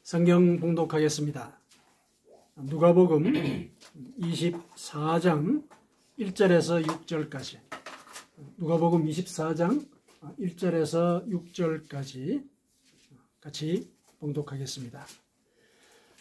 성경 봉독하겠습니다. 누가복음 24장 1절에서 6절까지. 누가복음 24장 1절에서 6절까지 같이 봉독하겠습니다.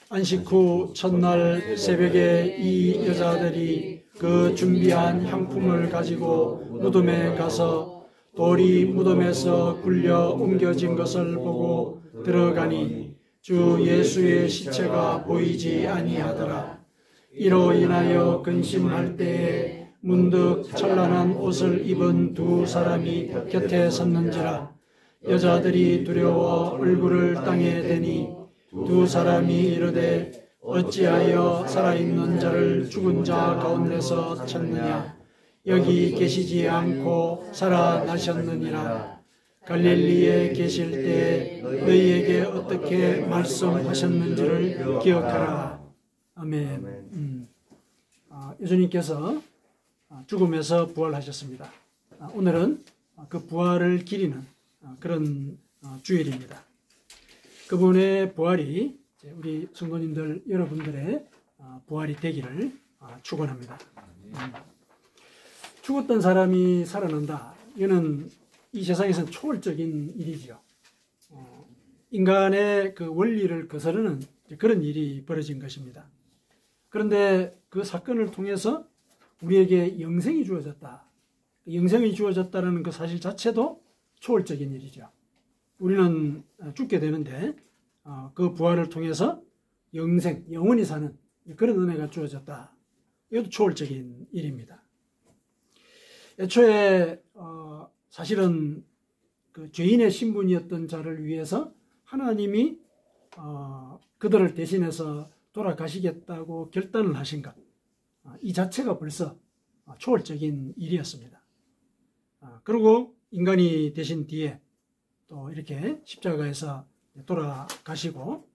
안식 후 첫날 새벽에 이 여자들이 그 준비한 향품을 가지고 무덤에 가서 돌이 무덤에서 굴려 옮겨진 것을 보고 들어가니 주 예수의 시체가 보이지 아니하더라. 이로 인하여 근심할 때에 문득 찬란한 옷을 입은 두 사람이 곁에 섰는지라. 여자들이 두려워 얼굴을 땅에 대니 두 사람이 이르되 어찌하여 살아있는 자를 죽은 자 가운데서 찾느냐. 여기 계시지 않고 살아나셨느니라. 갈릴리에 계실 때 너희에게 어떻게 말씀하셨는지를 기억하라. 아멘. 예수님께서 죽음에서 부활하셨습니다. 오늘은 그 부활을 기리는 그런 주일입니다. 그분의 부활이 우리 성도님들 여러분들의 부활이 되기를 축원합니다. 죽었던 사람이 살아난다. 이거는 이 세상에서는 초월적인 일이죠. 인간의 그 원리를 거스르는 그런 일이 벌어진 것입니다. 그런데 그 사건을 통해서 우리에게 영생이 주어졌다. 영생이 주어졌다는 그 사실 자체도 초월적인 일이죠. 우리는 죽게 되는데 그 부활을 통해서 영생, 영원히 사는 그런 은혜가 주어졌다. 이것도 초월적인 일입니다. 애초에 사실은 그 죄인의 신분이었던 자를 위해서 하나님이 그들을 대신해서 돌아가시겠다고 결단을 하신 것, 이 자체가 벌써 초월적인 일이었습니다. 그리고 인간이 되신 뒤에 또 이렇게 십자가에서 돌아가시고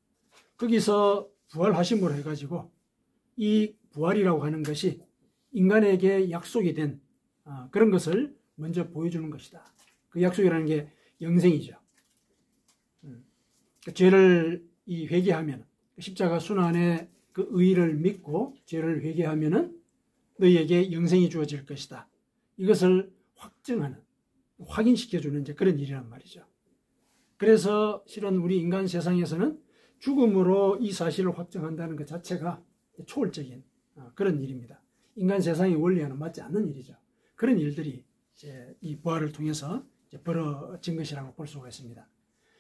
거기서 부활하심으로 해가지고 이 부활이라고 하는 것이 인간에게 약속이 된 그런 것을 먼저 보여주는 것이다. 그 약속이라는 게 영생이죠. 죄를 회개하면 십자가 순환의 그 의의를 믿고 죄를 회개하면은 너희에게 영생이 주어질 것이다. 이것을 확증하는, 확인시켜주는 이제 그런 일이란 말이죠. 그래서 실은 우리 인간 세상에서는 죽음으로 이 사실을 확정한다는 것 자체가 초월적인 그런 일입니다. 인간 세상의 원리와는 맞지 않는 일이죠. 그런 일들이 이제 이 부활을 통해서 이제 벌어진 것이라고 볼 수가 있습니다.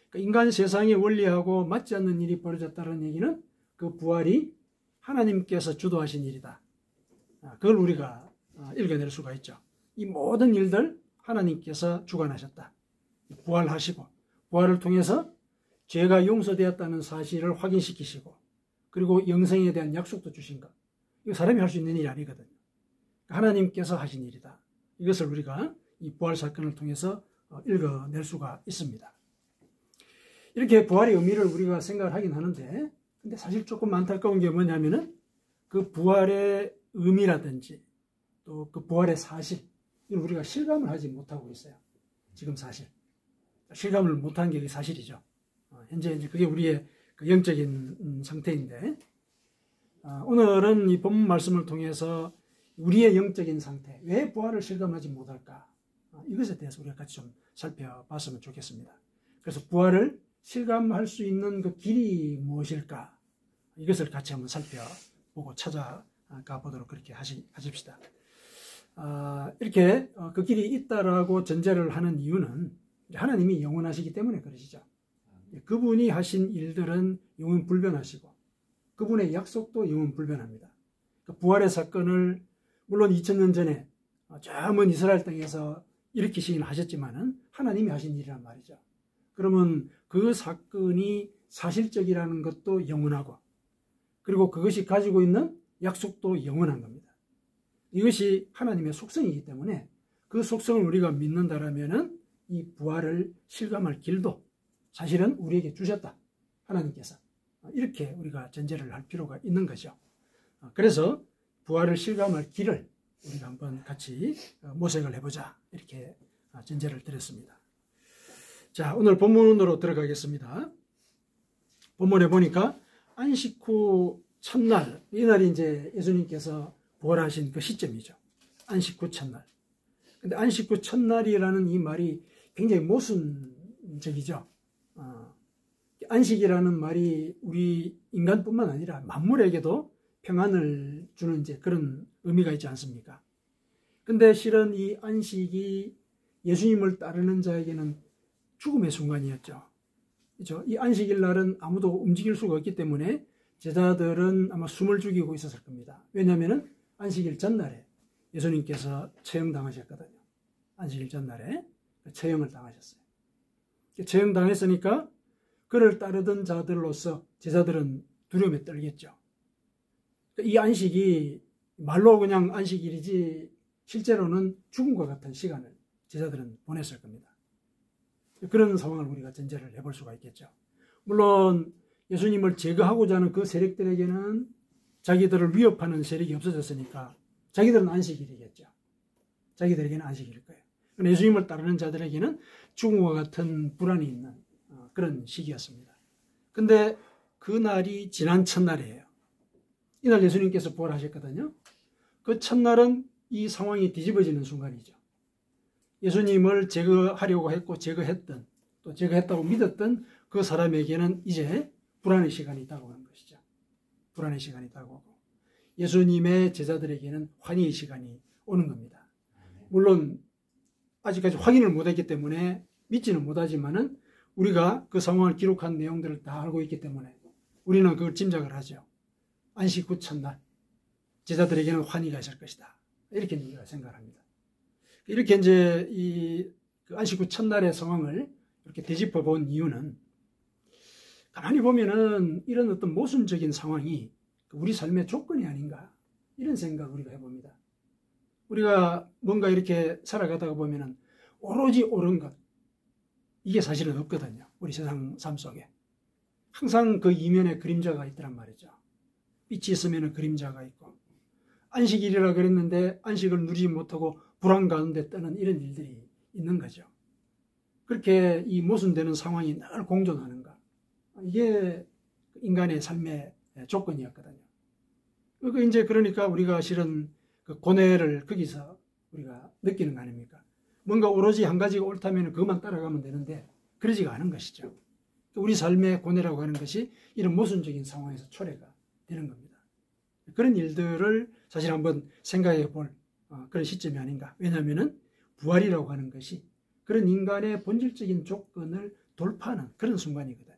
그러니까 인간 세상의 원리하고 맞지 않는 일이 벌어졌다는 얘기는 그 부활이 하나님께서 주도하신 일이다. 그걸 우리가 읽어낼 수가 있죠. 이 모든 일들 하나님께서 주관하셨다. 부활하시고 부활을 통해서 죄가 용서되었다는 사실을 확인시키시고 그리고 영생에 대한 약속도 주신 것. 이거 사람이 할 수 있는 일이 아니거든요. 하나님께서 하신 일이다. 이것을 우리가 이 부활 사건을 통해서 읽어낼 수가 있습니다. 이렇게 부활의 의미를 우리가 생각을 하긴 하는데 근데 사실 조금 안타까운 게 뭐냐면은 그 부활의 의미라든지 또 그 부활의 사실 이걸 우리가 실감을 하지 못하고 있어요. 지금 사실. 실감을 못한 게 사실이죠. 현재 이제 그게 우리의 그 영적인 상태인데 오늘은 이 본문 말씀을 통해서 우리의 영적인 상태, 왜 부활을 실감하지 못할까? 이것에 대해서 우리가 같이 좀 살펴봤으면 좋겠습니다. 그래서 부활을 실감할 수 있는 그 길이 무엇일까? 이것을 같이 한번 살펴보고 찾아가 보도록 그렇게 하십시다. 이렇게 그 길이 있다라고 전제를 하는 이유는 하나님이 영원하시기 때문에 그러시죠. 그분이 하신 일들은 영원 불변하시고 그분의 약속도 영원 불변합니다. 그 부활의 사건을 물론 2000년 전에 저 먼 이스라엘 땅에서 일으키시긴 하셨지만은 하나님이 하신 일이란 말이죠. 그러면 그 사건이 사실적이라는 것도 영원하고 그리고 그것이 가지고 있는 약속도 영원한 겁니다. 이것이 하나님의 속성이기 때문에 그 속성을 우리가 믿는다라면은 이 부활을 실감할 길도 사실은 우리에게 주셨다. 하나님께서. 이렇게 우리가 전제를 할 필요가 있는 거죠. 그래서 부활을 실감할 길을 우리가 한번 같이 모색을 해보자. 이렇게 전제를 드렸습니다. 자, 오늘 본문으로 들어가겠습니다. 본문에 보니까 안식 후 첫날, 이날이 이제 예수님께서 부활하신 그 시점이죠. 안식 후 첫날. 근데 안식 후 첫날이라는 이 말이 굉장히 모순적이죠. 안식이라는 말이 우리 인간뿐만 아니라 만물에게도 평안을 주는 이제 그런 의미가 있지 않습니까? 근데 실은 이 안식이 예수님을 따르는 자에게는 죽음의 순간이었죠. 그렇죠? 이 안식일 날은 아무도 움직일 수가 없기 때문에 제자들은 아마 숨을 죽이고 있었을 겁니다. 왜냐하면 안식일 전날에 예수님께서 처형당하셨거든요. 안식일 전날에 처형을 당하셨어요. 처형당했으니까 그를 따르던 자들로서 제자들은 두려움에 떨겠죠. 이 안식이 말로 그냥 안식일이지 실제로는 죽음과 같은 시간을 제자들은 보냈을 겁니다. 그런 상황을 우리가 전제를 해볼 수가 있겠죠. 물론 예수님을 제거하고자 하는 그 세력들에게는 자기들을 위협하는 세력이 없어졌으니까 자기들은 안식일이겠죠. 자기들에게는 안식일일 거예요. 예수님을 따르는 자들에게는 죽음과 같은 불안이 있는 그런 시기였습니다. 근데 그날이 지난 첫날이에요. 이날 예수님께서 부활하셨거든요. 그 첫날은 이 상황이 뒤집어지는 순간이죠. 예수님을 제거하려고 했고 제거했던, 또 제거했다고 믿었던 그 사람에게는 이제 불안의 시간이 있다고 하는 것이죠. 불안의 시간이 있다고 하고, 예수님의 제자들에게는 환희의 시간이 오는 겁니다. 물론 아직까지 확인을 못했기 때문에 믿지는 못하지만은 우리가 그 상황을 기록한 내용들을 다 알고 있기 때문에 우리는 그걸 짐작을 하죠. 안식 후 첫날 제자들에게는 환희가 있을 것이다. 이렇게 우리가 생각합니다. 이렇게 이제 이 안식 후 첫날의 상황을 이렇게 되짚어 본 이유는 가만히 보면은 이런 어떤 모순적인 상황이 우리 삶의 조건이 아닌가 이런 생각을 우리가 해봅니다. 우리가 뭔가 이렇게 살아가다가 보면은 오로지 옳은 것 이게 사실은 없거든요. 우리 세상 삶 속에 항상 그 이면에 그림자가 있더란 말이죠. 빛이 있으면 그림자가 있고, 안식일이라 그랬는데 안식을 누리지 못하고 불안 가운데 떠는 이런 일들이 있는 거죠. 그렇게 이 모순되는 상황이 늘 공존하는가, 이게 인간의 삶의 조건이었거든요. 이제 그러니까 우리가 실은 그 고뇌를 거기서 우리가 느끼는 거 아닙니까? 뭔가 오로지 한 가지가 옳다면 그것만 따라가면 되는데 그러지가 않은 것이죠. 우리 삶의 고뇌라고 하는 것이 이런 모순적인 상황에서 초래가 되는 겁니다. 그런 일들을 사실 한번 생각해 볼 그런 시점이 아닌가. 왜냐하면 부활이라고 하는 것이 그런 인간의 본질적인 조건을 돌파하는 그런 순간이거든요.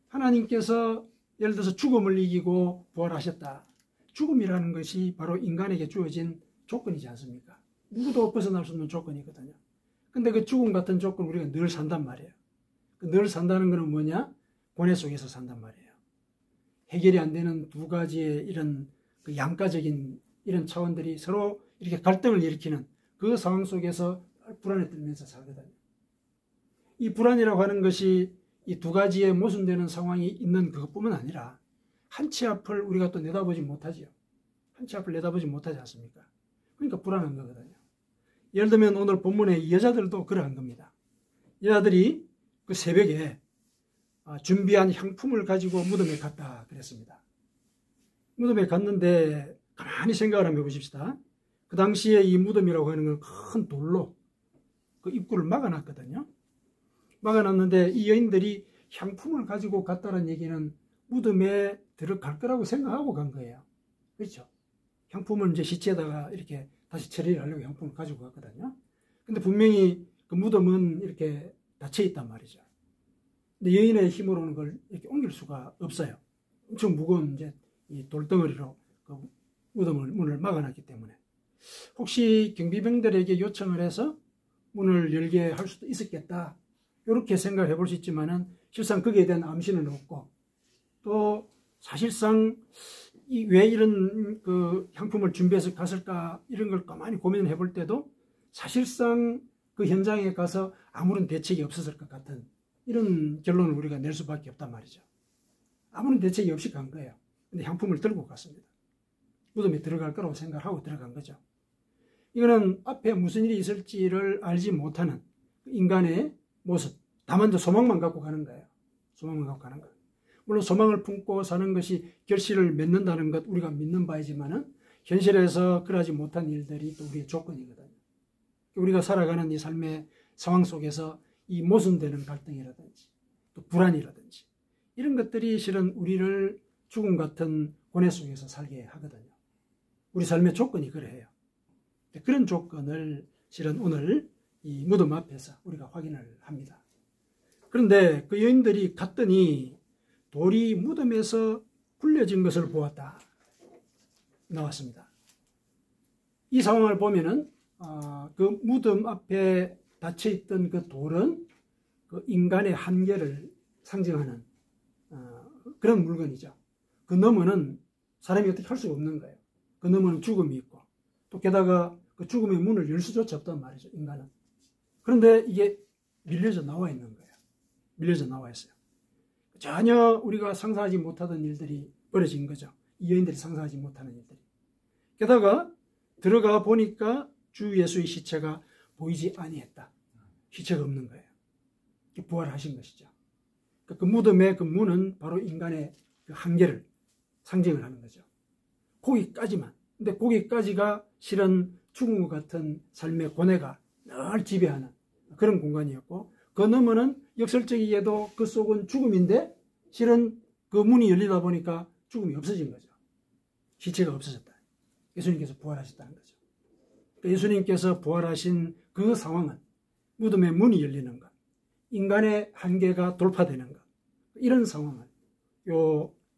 하나님께서 예를 들어서 죽음을 이기고 부활하셨다. 죽음이라는 것이 바로 인간에게 주어진 조건이지 않습니까? 누구도 벗어날 수 없는 조건이거든요. 근데 그 죽음 같은 조건 우리가 늘 산단 말이에요. 늘 산다는 것은 뭐냐? 고뇌 속에서 산단 말이에요. 해결이 안 되는 두 가지의 이런 그 양가적인 이런 차원들이 서로 이렇게 갈등을 일으키는 그 상황 속에서 불안에 떨면서 살거든요. 이 불안이라고 하는 것이 이 두 가지의 모순되는 상황이 있는 그것뿐만 아니라 한 치 앞을 우리가 또 내다보지 못하죠. 한 치 앞을 내다보지 못하지 않습니까? 그러니까 불안한 거거든요. 예를 들면 오늘 본문의 여자들도 그러한 겁니다. 여자들이 그 새벽에 준비한 향품을 가지고 무덤에 갔다 그랬습니다. 무덤에 갔는데 가만히 생각을 한번 해보십시다. 그 당시에 이 무덤이라고 하는 건 큰 돌로 그 입구를 막아놨거든요. 막아놨는데 이 여인들이 향품을 가지고 갔다는 얘기는 무덤에 들어갈 거라고 생각하고 간 거예요. 그렇죠? 향품을 이제 시체에다가 이렇게 다시 처리를 하려고 향품을 가지고 갔거든요. 근데 분명히 그 무덤은 이렇게 닫혀 있단 말이죠. 근데 여인의 힘으로는 그걸 이렇게 옮길 수가 없어요. 엄청 무거운 이제 이 돌덩어리로 그 무덤을 문을 막아놨기 때문에 혹시 경비병들에게 요청을 해서 문을 열게 할 수도 있었겠다. 이렇게 생각을 해볼 수 있지만은 실상 거기에 대한 암시는 없고 또 사실상 왜 이런 그 향품을 준비해서 갔을까 이런 걸 가만히 고민을 해볼 때도 사실상 그 현장에 가서 아무런 대책이 없었을 것 같은 이런 결론을 우리가 낼 수밖에 없단 말이죠. 아무런 대책이 없이 간 거예요. 근데 향품을 들고 갔습니다. 무덤에 들어갈 거라고 생각하고 들어간 거죠. 이거는 앞에 무슨 일이 있을지를 알지 못하는 인간의 모습, 다만 소망만 갖고 가는 거예요. 소망만 갖고 가는 것. 물론 소망을 품고 사는 것이 결실을 맺는다는 것 우리가 믿는 바이지만은 현실에서 그러지 못한 일들이 또 우리의 조건이거든요. 우리가 살아가는 이 삶의 상황 속에서 이 모순되는 갈등이라든지 또 불안이라든지 이런 것들이 실은 우리를 죽음 같은 고뇌 속에서 살게 하거든요. 우리 삶의 조건이 그래요. 그런 조건을 실은 오늘 이 무덤 앞에서 우리가 확인을 합니다. 그런데 그 여인들이 갔더니 돌이 무덤에서 굴려진 것을 보았다. 나왔습니다. 이 상황을 보면은 그 무덤 앞에 닫혀있던 그 돌은 그 인간의 한계를 상징하는 그런 물건이죠. 그 너머는 사람이 어떻게 할 수가 없는 거예요. 그 너머는 죽음이 있고 또 게다가 그 죽음의 문을 열 수조차 없단 말이죠. 인간은. 그런데 이게 밀려져 나와 있는 거예요. 밀려져 나와 있어요. 전혀 우리가 상상하지 못하던 일들이 벌어진 거죠. 이 여인들이 상상하지 못하는 일들이. 게다가 들어가 보니까 주 예수의 시체가 보이지 아니했다. 시체가 없는 거예요. 부활하신 것이죠. 그 무덤의 그 문은 바로 인간의 그 한계를 상징을 하는 거죠. 거기까지만. 근데 거기까지가 실은 죽음과 같은 삶의 고뇌가 늘 지배하는 그런 공간이었고 그 너머는 역설적이게도 그 속은 죽음인데 실은 그 문이 열리다 보니까 죽음이 없어진 거죠. 시체가 없어졌다. 예수님께서 부활하셨다는 거죠. 예수님께서 부활하신 그 상황은 무덤의 문이 열리는 것, 인간의 한계가 돌파되는 것, 이런 상황을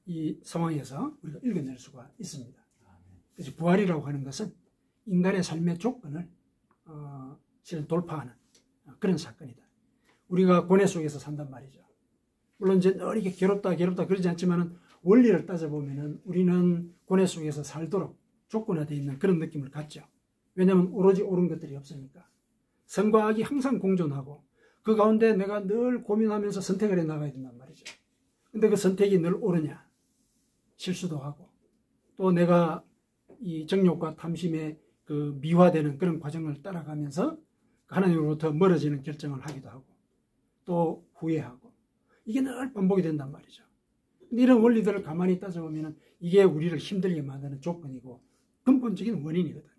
이 상황에서 우리가 읽어낼 수가 있습니다. 그래서 부활이라고 하는 것은 인간의 삶의 조건을 실은 돌파하는 그런 사건이다. 우리가 고뇌 속에서 산단 말이죠. 물론 이제 늘 이게 괴롭다 그러지 않지만은 원리를 따져보면은 우리는 고뇌 속에서 살도록 조건화되어 있는 그런 느낌을 갖죠. 왜냐하면 오로지 옳은 것들이 없으니까. 선과 악이 항상 공존하고 그 가운데 내가 늘 고민하면서 선택을 해 나가야 된단 말이죠. 근데 그 선택이 늘 옳으냐? 실수도 하고 또 내가 이 정욕과 탐심에 그 미화되는 그런 과정을 따라가면서 하나님으로부터 멀어지는 결정을 하기도 하고 또 후회하고 이게 늘 반복이 된단 말이죠. 근데 이런 원리들을 가만히 따져보면 이게 우리를 힘들게 만드는 조건이고 근본적인 원인이거든요.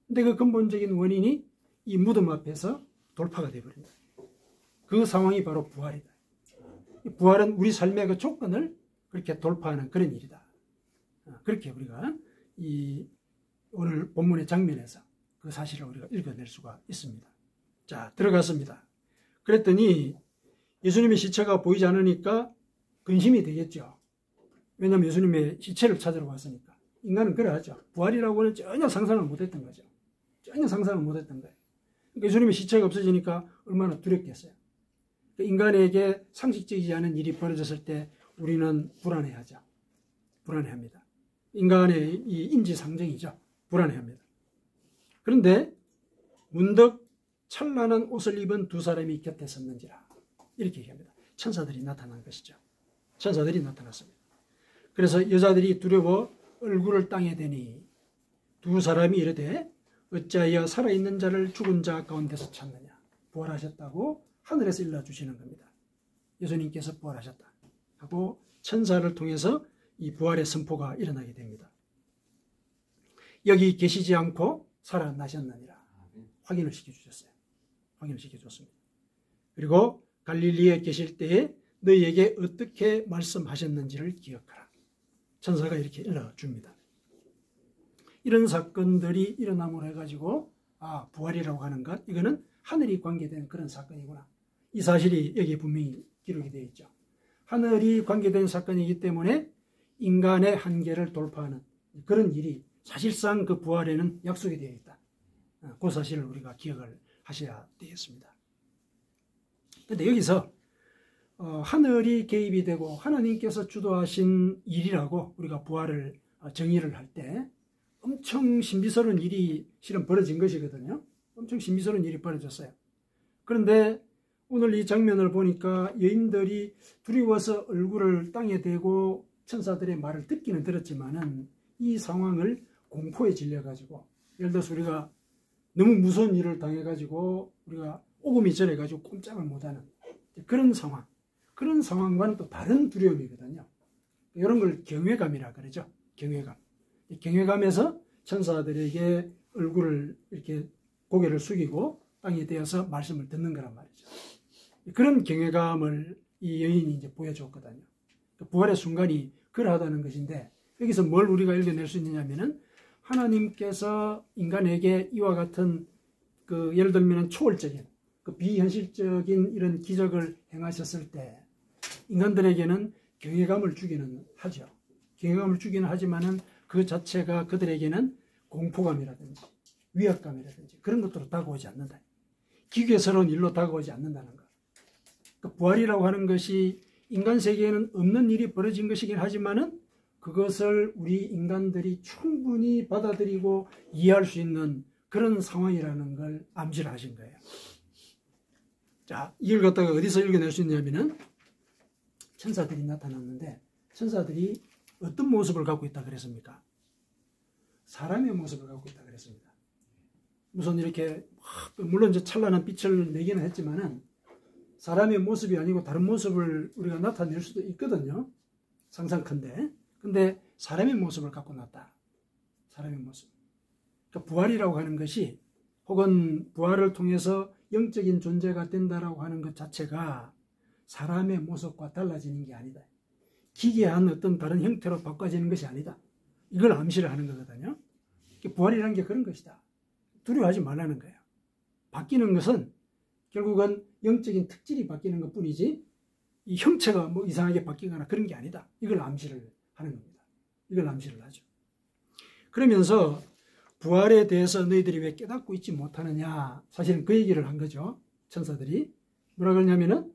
근데 그 근본적인 원인이 이 무덤 앞에서 돌파가 되어버린다. 그 상황이 바로 부활이다. 부활은 우리 삶의 그 조건을 그렇게 돌파하는 그런 일이다. 그렇게 우리가 이 오늘 본문의 장면에서 그 사실을 우리가 읽어낼 수가 있습니다. 자, 들어갔습니다. 그랬더니 예수님의 시체가 보이지 않으니까 근심이 되겠죠. 왜냐하면 예수님의 시체를 찾으러 왔으니까. 인간은 그래야죠. 부활이라고는 전혀 상상을 못했던 거죠. 전혀 상상을 못했던 거예요. 그러니까 예수님의 시체가 없어지니까 얼마나 두렵겠어요. 인간에게 상식적이지 않은 일이 벌어졌을 때 우리는 불안해하죠. 불안해합니다. 인간의 이 인지상정이죠. 불안해합니다. 그런데 문득 찬란한 옷을 입은 두 사람이 곁에 섰는지라 이렇게 얘기합니다. 천사들이 나타난 것이죠. 천사들이 나타났습니다. 그래서 여자들이 두려워 얼굴을 땅에 대니 두 사람이 이르되 어찌하여 살아있는 자를 죽은 자 가운데서 찾느냐. 부활하셨다고 하늘에서 일러주시는 겁니다. 예수님께서 부활하셨다 하고 천사를 통해서 이 부활의 선포가 일어나게 됩니다. 여기 계시지 않고 살아나셨느니라 확인을 시켜주셨어요. 확인을 시켜줬습니다. 그리고 갈릴리에 계실 때에 너희에게 어떻게 말씀하셨는지를 기억하라. 천사가 이렇게 일러줍니다. 이런 사건들이 일어남으로 해가지고 부활이라고 하는 것, 이거는 하늘이 관계된 그런 사건이구나. 이 사실이 여기에 분명히 기록이 되어 있죠. 하늘이 관계된 사건이기 때문에 인간의 한계를 돌파하는 그런 일이 사실상 그 부활에는 약속이 되어 있다. 그 사실을 우리가 기억을 하셔야 되겠습니다. 그런데 여기서 하늘이 개입이 되고 하나님께서 주도하신 일이라고 우리가 부활을 정의를 할 때 엄청 신비스러운 일이 실은 벌어진 것이거든요. 엄청 신비스러운 일이 벌어졌어요. 그런데 오늘 이 장면을 보니까 여인들이 두려워서 얼굴을 땅에 대고 천사들의 말을 듣기는 들었지만은 이 상황을 공포에 질려가지고, 예를 들어서 우리가 너무 무서운 일을 당해가지고 우리가 오금이 절해가지고 꼼짝을 못하는 그런 상황, 그런 상황과는 또 다른 두려움이거든요. 이런 걸 경외감이라 그러죠. 경외감. 이 경외감에서 천사들에게 얼굴을 이렇게 고개를 숙이고 땅에 대어서 말씀을 듣는 거란 말이죠. 그런 경외감을 이 여인이 이제 보여줬거든요. 부활의 순간이 그러하다는 것인데, 여기서 뭘 우리가 읽어낼 수 있느냐면은, 하나님께서 인간에게 이와 같은 예를 들면 초월적인 비현실적인 이런 기적을 행하셨을 때 인간들에게는 경외감을 주기는 하죠. 경외감을 주기는 하지만은 그 자체가 그들에게는 공포감이라든지 위압감이라든지 그런 것들로 다가오지 않는다. 기괴스러운 일로 다가오지 않는다는 것. 부활이라고 하는 것이 인간 세계에는 없는 일이 벌어진 것이긴 하지만은 그것을 우리 인간들이 충분히 받아들이고 이해할 수 있는 그런 상황이라는 걸 암시를 하신 거예요. 자, 이걸 갖다가 어디서 읽어낼 수 있냐면은 천사들이 나타났는데, 천사들이 어떤 모습을 갖고 있다 그랬습니까? 사람의 모습을 갖고 있다 그랬습니다. 무슨 이렇게 물론 이제 찬란한 빛을 내기는 했지만은 사람의 모습이 아니고 다른 모습을 우리가 나타낼 수도 있거든요. 상상컨대. 근데 사람의 모습을 갖고 났다. 사람의 모습. 그러니까 부활이라고 하는 것이, 혹은 부활을 통해서 영적인 존재가 된다라고 하는 것 자체가 사람의 모습과 달라지는 게 아니다. 기괴한 어떤 다른 형태로 바꿔지는 것이 아니다. 이걸 암시를 하는 거거든요. 부활이라는 게 그런 것이다. 두려워하지 말라는 거예요. 바뀌는 것은 결국은 영적인 특질이 바뀌는 것 뿐이지 이 형체가 뭐 이상하게 바뀌거나 그런 게 아니다. 이걸 암시를 하는 겁니다. 이걸 암시를 하죠. 그러면서 부활에 대해서 너희들이 왜 깨닫고 있지 못하느냐, 사실은 그 얘기를 한 거죠. 천사들이 뭐라 그러냐면은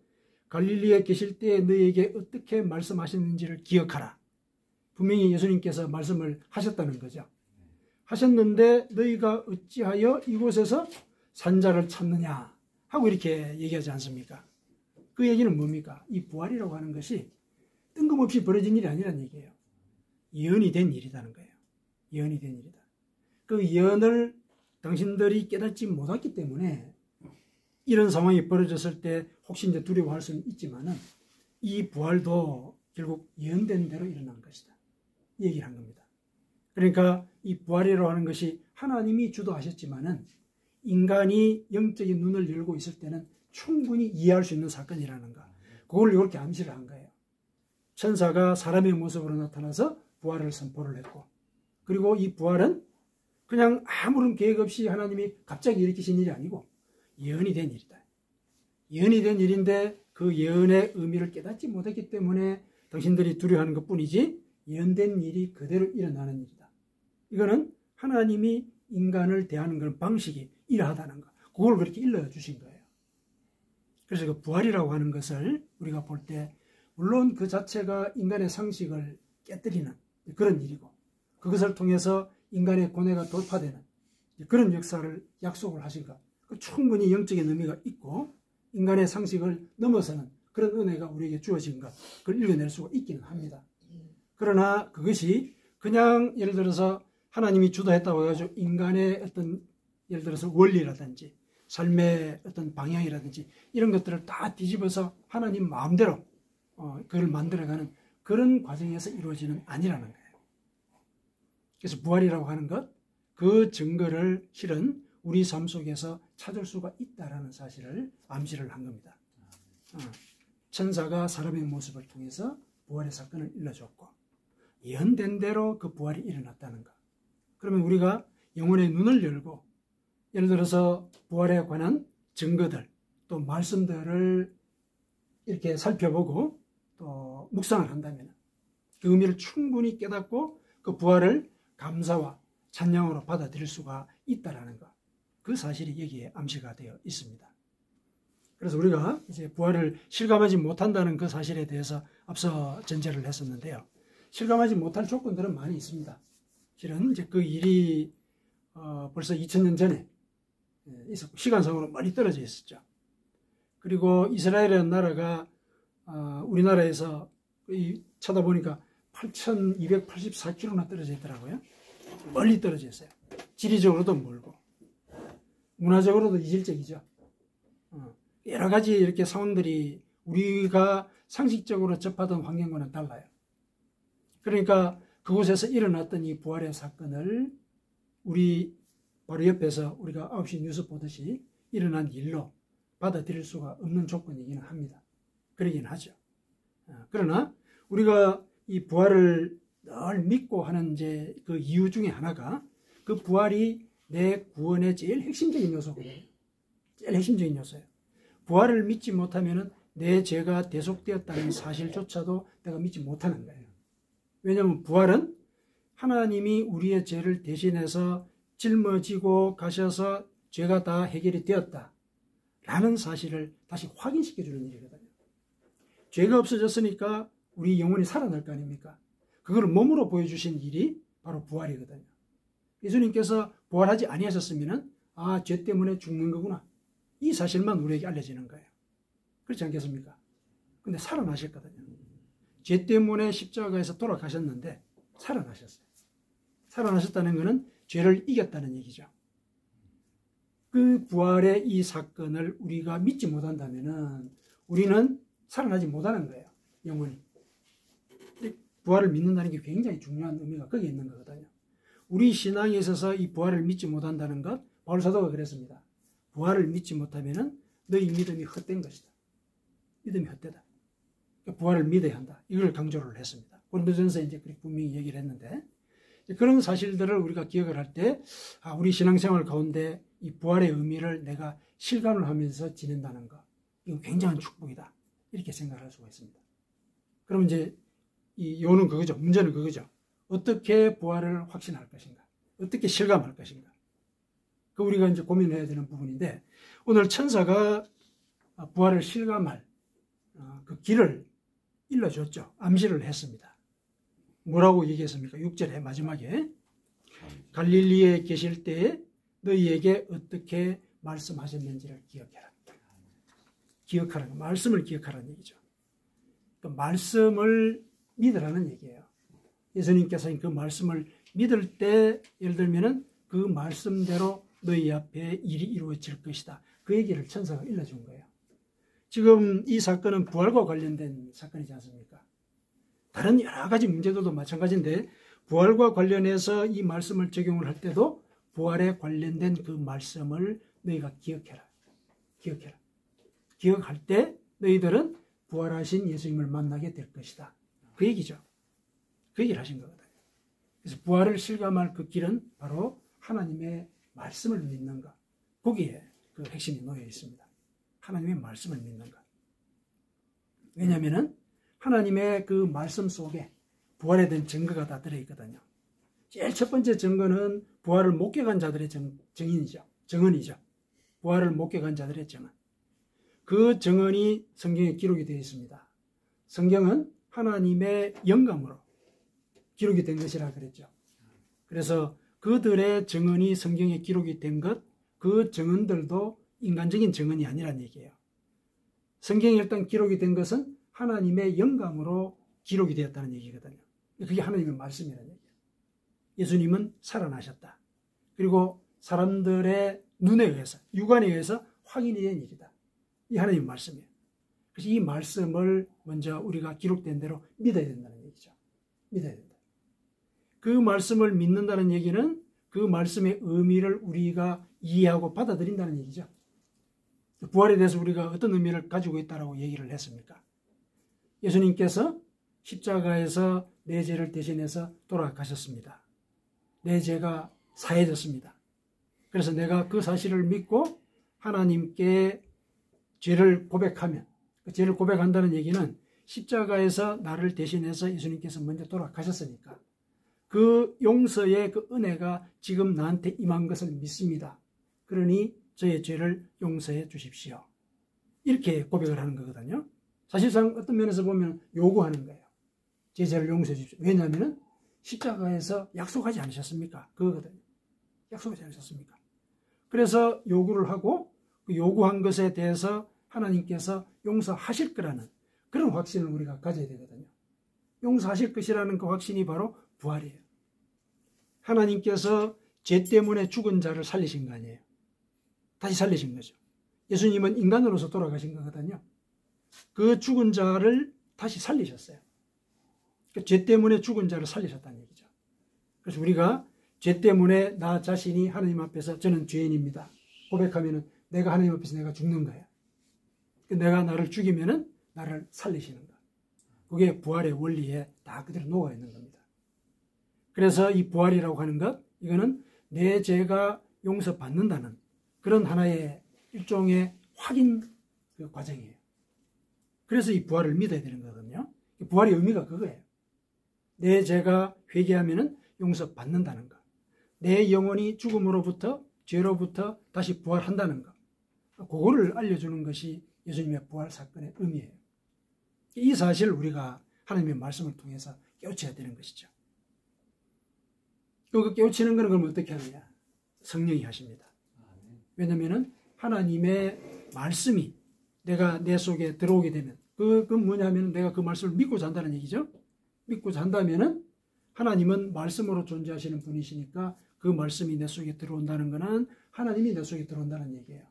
갈릴리에 계실 때 너희에게 어떻게 말씀하셨는지를 기억하라. 분명히 예수님께서 말씀을 하셨다는 거죠. 하셨는데 너희가 어찌하여 이곳에서 산자를 찾느냐 하고 이렇게 얘기하지 않습니까? 그 얘기는 뭡니까? 이 부활이라고 하는 것이 뜬금없이 벌어진 일이 아니란 얘기예요. 예언이 된 일이라는 거예요. 예언이 된 일이다. 그 예언을 당신들이 깨닫지 못했기 때문에 이런 상황이 벌어졌을 때 혹시 이제 두려워할 수는 있지만은 이 부활도 결국 예언된 대로 일어난 것이다. 이 얘기를 한 겁니다. 그러니까 이 부활이라고 하는 것이 하나님이 주도하셨지만은 인간이 영적인 눈을 열고 있을 때는 충분히 이해할 수 있는 사건이라는 거. 그걸 이렇게 암시를 한 거예요. 천사가 사람의 모습으로 나타나서 부활을 선포를 했고, 그리고 이 부활은 그냥 아무런 계획 없이 하나님이 갑자기 일으키신 일이 아니고 예언이 된 일이다. 예언이 된 일인데 그 예언의 의미를 깨닫지 못했기 때문에 당신들이 두려워하는 것뿐이지 예언된 일이 그대로 일어나는 일이다. 이거는 하나님이 인간을 대하는 그런 방식이 이러하다는 거. 그걸 그렇게 일러주신 거예요. 그래서 그 부활이라고 하는 것을 우리가 볼 때 물론 그 자체가 인간의 상식을 깨뜨리는 그런 일이고, 그것을 통해서 인간의 고뇌가 돌파되는 그런 역사를 약속을 하신 것. 충분히 영적인 의미가 있고 인간의 상식을 넘어서는 그런 은혜가 우리에게 주어진 것. 그걸 읽어낼 수가 있기는 합니다. 그러나 그것이 그냥 예를 들어서 하나님이 주도했다고 해가지고 인간의 어떤 예를 들어서 원리라든지 삶의 어떤 방향이라든지 이런 것들을 다 뒤집어서 하나님 마음대로 그걸 만들어가는 그런 과정에서 이루어지는 아니라는 거예요. 그래서 부활이라고 하는 것, 그 증거를 실은 우리 삶 속에서 찾을 수가 있다라는 사실을 암시를 한 겁니다. 천사가 사람의 모습을 통해서 부활의 사건을 일러줬고 예언된 대로 그 부활이 일어났다는 것. 그러면 우리가 영혼의 눈을 열고 예를 들어서 부활에 관한 증거들 또 말씀들을 이렇게 살펴보고 또 묵상을 한다면 그 의미를 충분히 깨닫고 그 부활을 감사와 찬양으로 받아들일 수가 있다라는 것. 그 사실이 여기에 암시가 되어 있습니다. 그래서 우리가 이제 부활을 실감하지 못한다는 그 사실에 대해서 앞서 전제를 했었는데요. 실감하지 못할 조건들은 많이 있습니다. 실은 이제 그 일이 벌써 2000년 전에 있었고 시간상으로 많이 떨어져 있었죠. 그리고 이스라엘이라는 나라가 우리나라에서 쳐다보니까 8284km나 떨어져 있더라고요. 멀리 떨어져 있어요. 지리적으로도 멀고 문화적으로도 이질적이죠. 여러 가지 이렇게 상황들이 우리가 상식적으로 접하던 환경과는 달라요. 그러니까 그곳에서 일어났던 이 부활의 사건을 우리 바로 옆에서 우리가 9시 뉴스 보듯이 일어난 일로 받아들일 수가 없는 조건이기는 합니다. 그러긴 하죠. 그러나 우리가 이 부활을 늘 믿고 하는 이제 그 이유 중에 하나가 그 부활이 내 구원의 제일 핵심적인 요소거든요. 제일 핵심적인 요소예요. 부활을 믿지 못하면은 내 죄가 대속되었다는 사실조차도 내가 믿지 못하는 거예요. 왜냐하면 부활은 하나님이 우리의 죄를 대신해서 짊어지고 가셔서 죄가 다 해결이 되었다 라는 사실을 다시 확인시켜 주는 일이거든요. 죄가 없어졌으니까 우리 영혼이 살아날 거 아닙니까? 그걸 몸으로 보여주신 일이 바로 부활이거든요. 예수님께서 부활하지 아니하셨으면 죄 때문에 죽는 거구나, 이 사실만 우리에게 알려지는 거예요. 그렇지 않겠습니까? 근데 살아나셨거든요. 죄 때문에 십자가에서 돌아가셨는데 살아나셨어요. 살아나셨다는 것은 죄를 이겼다는 얘기죠. 그 부활의 이 사건을 우리가 믿지 못한다면 우리는 살아나지 못하는 거예요. 영원히. 부활을 믿는다는 게 굉장히 중요한 의미가 거기에 있는 거거든요. 우리 신앙에 있어서 이 부활을 믿지 못한다는 것, 바울 사도가 그랬습니다. 부활을 믿지 못하면 너희 믿음이 헛된 것이다. 믿음이 헛되다. 부활을 믿어야 한다. 이걸 강조를 했습니다. 고린도전서에 이제 그렇게 분명히 얘기를 했는데, 그런 사실들을 우리가 기억을 할 때, 우리 신앙생활 가운데 이 부활의 의미를 내가 실감을 하면서 지낸다는 것, 이건 굉장한 축복이다. 이렇게 생각할 수가 있습니다. 그럼 이제 이 요는 그거죠. 문제는 그거죠. 어떻게 부활을 확신할 것인가? 어떻게 실감할 것인가? 그 우리가 이제 고민해야 되는 부분인데, 오늘 천사가 부활을 실감할 그 길을 일러줬죠. 암시를 했습니다. 뭐라고 얘기했습니까? 6절에 마지막에 갈릴리에 계실 때에 너희에게 어떻게 말씀하셨는지를 기억해라. 기억하라는, 말씀을 기억하라는 얘기죠. 그 말씀을 믿으라는 얘기예요. 예수님께서 그 말씀을 믿을 때 예를 들면은 그 말씀대로 너희 앞에 일이 이루어질 것이다. 그 얘기를 천사가 일러준 거예요. 지금 이 사건은 부활과 관련된 사건이지 않습니까? 다른 여러 가지 문제들도 마찬가지인데 부활과 관련해서 이 말씀을 적용을 할 때도 부활에 관련된 그 말씀을 너희가 기억해라. 기억해라. 기억할 때 너희들은 부활하신 예수님을 만나게 될 것이다. 그 얘기죠. 그 얘기를 하신 거거든요. 그래서 부활을 실감할 그 길은 바로 하나님의 말씀을 믿는 것. 거기에 그 핵심이 놓여 있습니다. 하나님의 말씀을 믿는 것. 왜냐하면 하나님의 그 말씀 속에 부활에 대한 증거가 다 들어있거든요. 제일 첫 번째 증거는 부활을 목격한 자들의 증언이죠. 부활을 목격한 자들의 증언. 그 증언이 성경에 기록이 되어 있습니다. 성경은 하나님의 영감으로 기록이 된 것이라 그랬죠. 그래서 그들의 증언이 성경에 기록이 된 것, 그 증언들도 인간적인 증언이 아니란 얘기예요. 성경에 일단 기록이 된 것은 하나님의 영감으로 기록이 되었다는 얘기거든요. 그게 하나님의 말씀이라는 얘기예요. 예수님은 살아나셨다. 그리고 사람들의 눈에 의해서, 육안에 의해서 확인이 된 일이다. 이 하나님의 말씀이에요. 그래서 이 말씀을 먼저 우리가 기록된 대로 믿어야 된다는 얘기죠. 믿어야 된다. 그 말씀을 믿는다는 얘기는 그 말씀의 의미를 우리가 이해하고 받아들인다는 얘기죠. 부활에 대해서 우리가 어떤 의미를 가지고 있다고 얘기를 했습니까? 예수님께서 십자가에서 내 죄를 대신해서 돌아가셨습니다. 내 죄가 사해졌습니다. 그래서 내가 그 사실을 믿고 하나님께 죄를 고백하면, 그 죄를 고백한다는 얘기는 십자가에서 나를 대신해서 예수님께서 먼저 돌아가셨으니까 그 용서의 그 은혜가 지금 나한테 임한 것을 믿습니다. 그러니 저의 죄를 용서해 주십시오. 이렇게 고백을 하는 거거든요. 사실상 어떤 면에서 보면 요구하는 거예요. 제 죄를 용서해 주십시오. 왜냐하면 십자가에서 약속하지 않으셨습니까? 그거거든요. 약속하지 않으셨습니까? 그래서 요구를 하고 그 요구한 것에 대해서 하나님께서 용서하실 거라는 그런 확신을 우리가 가져야 되거든요. 용서하실 것이라는 그 확신이 바로 부활이에요. 하나님께서 죄 때문에 죽은 자를 살리신 거 아니에요. 다시 살리신 거죠. 예수님은 인간으로서 돌아가신 거거든요. 그 죽은 자를 다시 살리셨어요. 죄 때문에 죽은 자를 살리셨다는 얘기죠. 그래서 우리가 죄 때문에 나 자신이 하나님 앞에서 저는 죄인입니다 고백하면은 내가 하나님 앞에서 내가 죽는 거예요. 내가 나를 죽이면은 나를 살리시는 거. 그게 부활의 원리에 다 그대로 녹아 있는 겁니다. 그래서 이 부활이라고 하는 것, 이거는 내 죄가 용서받는다는 그런 하나의 일종의 확인 그 과정이에요. 그래서 이 부활을 믿어야 되는 거거든요. 부활의 의미가 그거예요. 내 죄가 회개하면은 용서받는다는 것. 내 영혼이 죽음으로부터 죄로부터 다시 부활한다는 것. 그거를 알려주는 것이 예수님의 부활 사건의 의미예요. 이 사실을 우리가 하나님의 말씀을 통해서 깨우쳐야 되는 것이죠. 그 깨우치는 것은 그럼 어떻게 하느냐? 성령이 하십니다. 왜냐하면 하나님의 말씀이 내가 내 속에 들어오게 되면 그건 뭐냐면 내가 그 말씀을 믿고 산다는 얘기죠. 믿고 산다면은 하나님은 말씀으로 존재하시는 분이시니까 그 말씀이 내 속에 들어온다는 것은 하나님이 내 속에 들어온다는 얘기예요.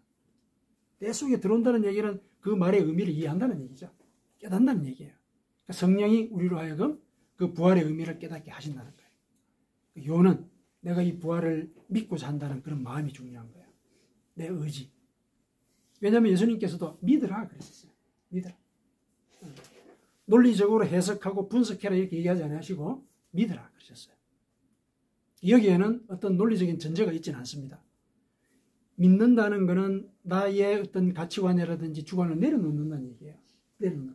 내 속에 들어온다는 얘기는 그 말의 의미를 이해한다는 얘기죠. 깨닫는다는 얘기예요. 그러니까 성령이 우리로 하여금 그 부활의 의미를 깨닫게 하신다는 거예요. 요는 내가 이 부활을 믿고 산다는 그런 마음이 중요한 거예요. 내 의지. 왜냐하면 예수님께서도 믿으라 그랬었어요. 믿으라. 논리적으로 해석하고 분석해라 이렇게 얘기하지 않으시고 믿으라 그러셨어요. 여기에는 어떤 논리적인 전제가 있지는 않습니다. 믿는다는 것은 나의 어떤 가치관이라든지 주관을 내려놓는다는 얘기예요.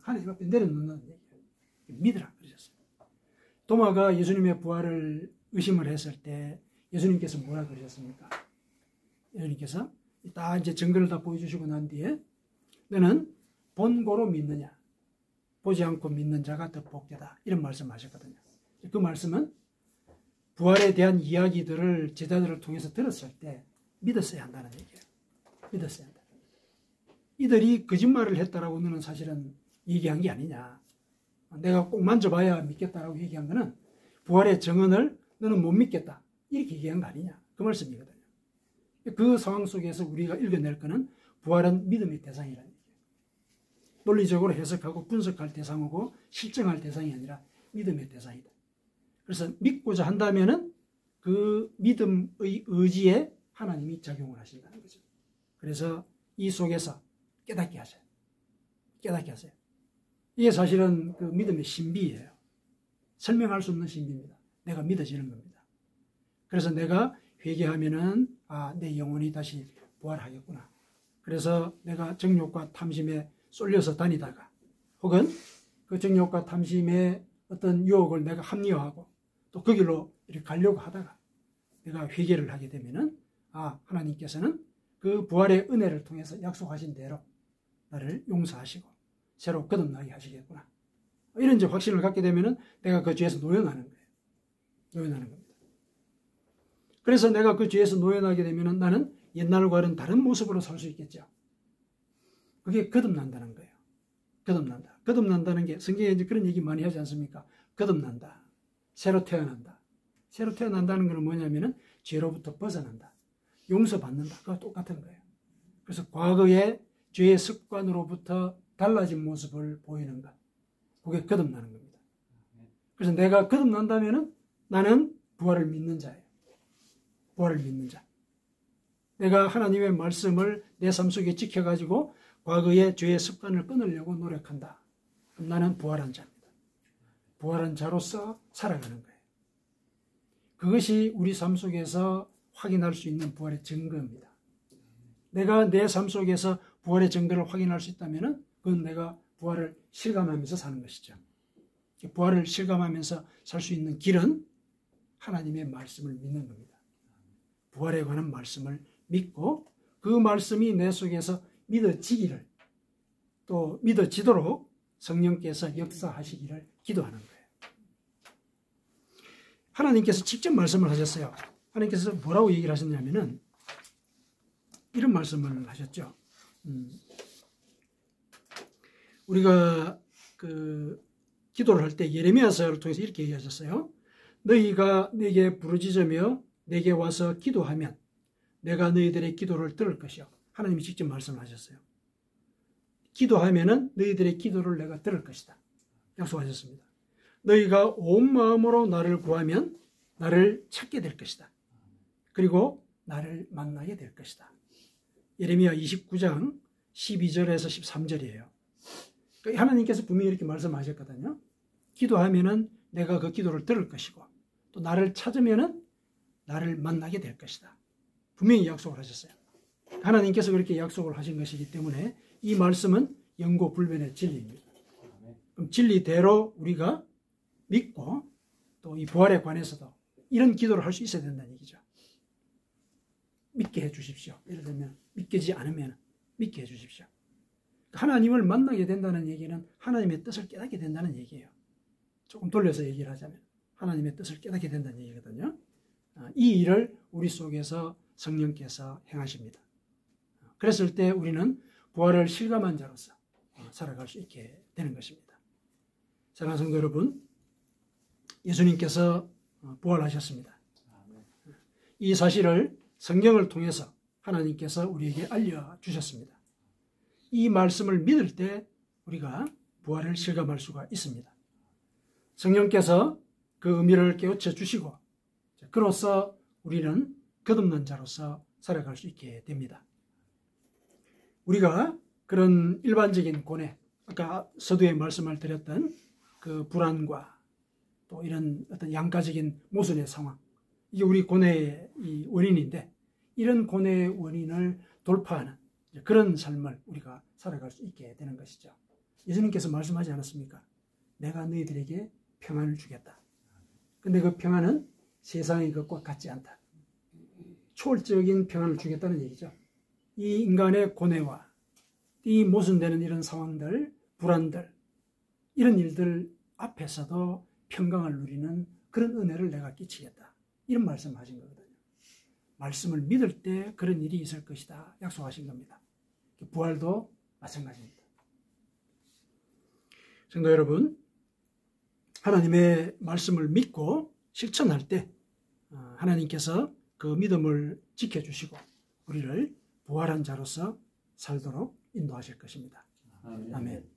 하나님 앞에 내려놓는다는 얘기예요. 믿으라 그러셨어요. 도마가 예수님의 부활을 의심을 했을 때 예수님께서 뭐라 그러셨습니까? 예수님께서 딱 이제 증거를 다 보여주시고 난 뒤에 너는 본고로 믿느냐? 보지 않고 믿는 자가 더 복되다. 이런 말씀하셨거든요. 그 말씀은 부활에 대한 이야기들을 제자들을 통해서 들었을 때 믿었어야 한다는 얘기예요. 믿었어야 한다. 이들이 거짓말을 했다라고 너는 사실은 얘기한 게 아니냐. 내가 꼭 만져봐야 믿겠다라고 얘기한 거는 부활의 증언을 너는 못 믿겠다. 이렇게 얘기한 거 아니냐. 그 말씀이거든요. 그 상황 속에서 우리가 읽어낼 거는 부활은 믿음의 대상이라는 얘기예요. 논리적으로 해석하고 분석할 대상이고 실증할 대상이 아니라 믿음의 대상이다. 그래서 믿고자 한다면은 그 믿음의 의지에 하나님이 작용을 하신다는 거죠. 그래서 이 속에서 깨닫게 하세요. 깨닫게 하세요. 이게 사실은 그 믿음의 신비예요. 설명할 수 없는 신비입니다. 내가 믿어지는 겁니다. 그래서 내가 회개하면은 내 영혼이 다시 부활하겠구나. 그래서 내가 정욕과 탐심에 쏠려서 다니다가 혹은 그 정욕과 탐심의 어떤 유혹을 내가 합리화하고 또 그 길로 이렇게 가려고 하다가 내가 회개를 하게 되면은 하나님께서는 그 부활의 은혜를 통해서 약속하신 대로 나를 용서하시고 새로 거듭나게 하시겠구나. 이런 이제 확신을 갖게 되면은 내가 그 죄에서 노연하는 거예요. 노연하는 겁니다. 그래서 내가 그 죄에서 노연하게 되면은 나는 옛날과는 다른 모습으로 살 수 있겠죠. 그게 거듭난다는 거예요. 거듭난다. 거듭난다는 게 성경에 이제 그런 얘기 많이 하지 않습니까? 거듭난다. 새로 태어난다. 새로 태어난다는 것은 뭐냐면은 죄로부터 벗어난다. 용서받는다. 그거 똑같은 거예요. 그래서 과거의 죄의 습관으로부터 달라진 모습을 보이는 것. 그게 거듭나는 겁니다. 그래서 내가 거듭난다면은 나는 부활을 믿는 자예요. 부활을 믿는 자. 내가 하나님의 말씀을 내 삶 속에 지켜가지고 과거의 죄의 습관을 끊으려고 노력한다. 그럼 나는 부활한 자입니다. 부활한 자로서 살아가는 거예요. 그것이 우리 삶 속에서 확인할 수 있는 부활의 증거입니다. 내가 내 삶 속에서 부활의 증거를 확인할 수 있다면 그건 내가 부활을 실감하면서 사는 것이죠. 부활을 실감하면서 살 수 있는 길은 하나님의 말씀을 믿는 겁니다. 부활에 관한 말씀을 믿고 그 말씀이 내 속에서 믿어지기를 또 믿어지도록 성령께서 역사하시기를 기도하는 거예요. 하나님께서 직접 말씀을 하셨어요. 하나님께서 뭐라고 얘기를 하셨냐면은 이런 말씀을 하셨죠. 우리가 그 기도를 할 때 예레미야서를 통해서 이렇게 얘기하셨어요. 너희가 내게 부르짖으며 내게 와서 기도하면 내가 너희들의 기도를 들을 것이요. 하나님이 직접 말씀을 하셨어요. 기도하면은 너희들의 기도를 내가 들을 것이다. 약속하셨습니다. 너희가 온 마음으로 나를 구하면 나를 찾게 될 것이다. 그리고 나를 만나게 될 것이다. 예레미야 29장 12절에서 13절이에요. 그러니까 하나님께서 분명히 이렇게 말씀하셨거든요. 기도하면은 내가 그 기도를 들을 것이고 또 나를 찾으면은 나를 만나게 될 것이다. 분명히 약속을 하셨어요. 하나님께서 그렇게 약속을 하신 것이기 때문에 이 말씀은 영고불변의 진리입니다. 그럼 진리대로 우리가 믿고 또 이 부활에 관해서도 이런 기도를 할 수 있어야 된다는 얘기죠. 믿게 해 주십시오. 예를 들면 믿기지 않으면 믿게 해 주십시오. 하나님을 만나게 된다는 얘기는 하나님의 뜻을 깨닫게 된다는 얘기예요. 조금 돌려서 얘기를 하자면 하나님의 뜻을 깨닫게 된다는 얘기거든요. 이 일을 우리 속에서 성령께서 행하십니다. 그랬을 때 우리는 부활을 실감한 자로서 살아갈 수 있게 되는 것입니다. 사랑하는 성도 여러분, 예수님께서 부활하셨습니다. 이 사실을 성경을 통해서 하나님께서 우리에게 알려주셨습니다. 이 말씀을 믿을 때 우리가 부활을 실감할 수가 있습니다. 성령께서 그 의미를 깨우쳐 주시고 그로써 우리는 끝없는 자로서 살아갈 수 있게 됩니다. 우리가 그런 일반적인 고뇌, 아까 서두에 말씀을 드렸던 그 불안과 또 이런 어떤 양가적인 모순의 상황, 이게 우리 고뇌의 이 원인인데 이런 고뇌의 원인을 돌파하는 그런 삶을 우리가 살아갈 수 있게 되는 것이죠. 예수님께서 말씀하지 않았습니까? 내가 너희들에게 평안을 주겠다. 근데 그 평안은 세상의 것과 같지 않다. 초월적인 평안을 주겠다는 얘기죠. 이 인간의 고뇌와 이 모순되는 이런 상황들, 불안들, 이런 일들 앞에서도 평강을 누리는 그런 은혜를 내가 끼치겠다. 이런 말씀을 하신 거거든요. 말씀을 믿을 때 그런 일이 있을 것이다. 약속하신 겁니다. 부활도 마찬가지입니다. 성도 여러분, 하나님의 말씀을 믿고 실천할 때 하나님께서 그 믿음을 지켜주시고 우리를 부활한 자로서 살도록 인도하실 것입니다. 아멘.